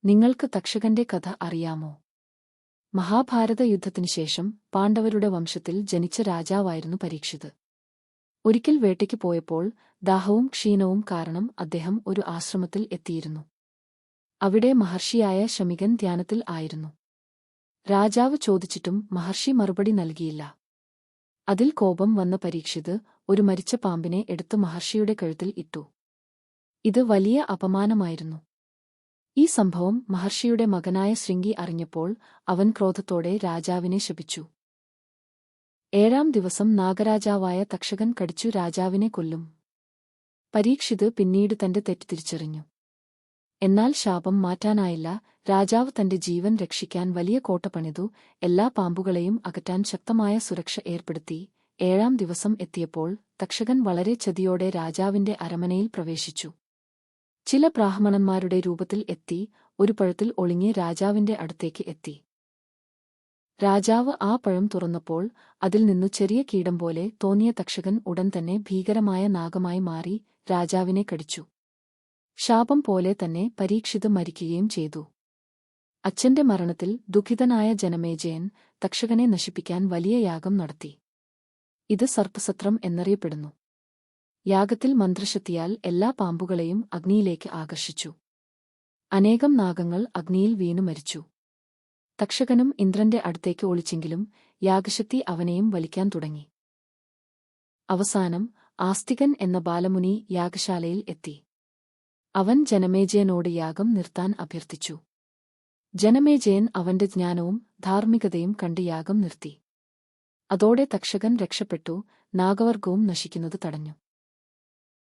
നിങ്ങൾക്ക് തക്ഷകന്റെ കഥ അറിയാമോ? മഹാഭാരത യുദ്ധത്തിനുശേഷം പാണ്ഡവരുടെ വംശത്തിൽ ജനിച്ച രാജാവായിരുന്നു പരീക്ഷിത്. ഒരിക്കൽ വേട്ടയ്ക്ക് പോയപ്പോൾ ദാഹവും ക്ഷീണവും കാരണം അദ്ദേഹം ഒരു ആശ്രമത്തിൽ എത്തിയിരുന്നു. അവിടെ മഹർഷിയായ ശമികൻ ധ്യാനത്തിൽ ആയിരുന്നു. രാജാവ് ചോദിച്ചിട്ടും മഹർഷി മറുപടി നൽകിയില്ല. അതിൽ കോപം വന്ന പരീക്ഷിത് ഒരു മരിച്ച പാമ്പിനെ എടുത്ത് മഹർഷിയുടെ കഴുത്തിൽ ഇട്ടു. ഇത് വലിയ അപമാനമായിരുന്നു. ഈ സംഭവം മഹർഷിയുടെ മകനായ ശൃംഗി അറിഞ്ഞപ്പോൾ അവൻ ക്രോധത്തോടെ രാജാവിനെ ശപിച്ചു. 7-ാം ദിവസം നാഗരാജാവായ തക്ഷകൻ കടിച്ചു രാജാവിനെ കൊല്ലും. പരീക്ഷിത് പിന്നീട് തന്റെ തെറ്റ് തിരിച്ചറിഞ്ഞു. എന്നാൽ ശാപം മാറ്റാനായില്ല. രാജാവ് തന്റെ ജീവൻ രക്ഷിക്കാൻ വലിയ കോട്ട പണിതു. എല്ലാ പാമ്പുകളെയും അകറ്റാൻ ശക്തമായ സുരക്ഷ ഏർപ്പെടുത്തി. 7-ാം ദിവസം എത്തിയപ്പോൾ തക്ഷകൻ വളരെ ചതിയോടെ രാജാവിന്റെ അരമനയിൽ പ്രവേശിച്ചു. ചില ബ്രാഹ്മണന്മാരുടെ രൂപത്തിൽ എത്തി ഒരു പഴത്തിൽ ഒളിഞ്ഞ് രാജാവിന്റെ അടുത്തേക്ക് എത്തി. രാജാവ് ആ പഴം തുറന്നപ്പോൾ അതിൽ നിന്നു ചെറിയ കീടം പോലെ തോന്നിയ തക്ഷകൻ ഉടൻ തന്നെ ഭീകരമായ നാഗമായി മാറി രാജാവിനെ കടിച്ചു. ശാപം പോലെ തന്നെ പരീക്ഷിത് മരിക്കുകയും ചെയ്തു. അച്ഛന്റെ മരണത്തിൽ ദുഃഖിതനായ ജനമേജയൻ തക്ഷകനെ നശിപ്പിക്കാൻ വലിയ യാഗം നടത്തി. ഇത് സർപ്പസത്രം എന്നറിയപ്പെടുന്നു. യാഗത്തിൽ മന്ത്രശക്തിയാൽ എല്ലാ പാമ്പുകളെയും അഗ്നിയിലേക്ക് ആകർഷിച്ചു. അനേകം നാഗങ്ങൾ അഗ്നിയിൽ വീണു മരിച്ചു. തക്ഷകനും ഇന്ദ്രന്റെ അടുത്തേക്ക് ഒളിച്ചെങ്കിലും യാഗശക്തി അവനെയും വലിക്കാൻ തുടങ്ങി. അവസാനം ആസ്തികൻ എന്ന ബാലമുനി യാഗശാലയിൽ എത്തി. അവൻ ജനമേജയനോട് യാഗം നിർത്താൻ അഭ്യർത്ഥിച്ചു. ജനമേജയൻ അവന്റെ ജ്ഞാനവും ധാർമ്മികതയും കണ്ട് യാഗം നിർത്തി. അതോടെ തക്ഷകൻ രക്ഷപ്പെട്ടു. നാഗവർഗവും നശിക്കുന്നത് തടഞ്ഞു.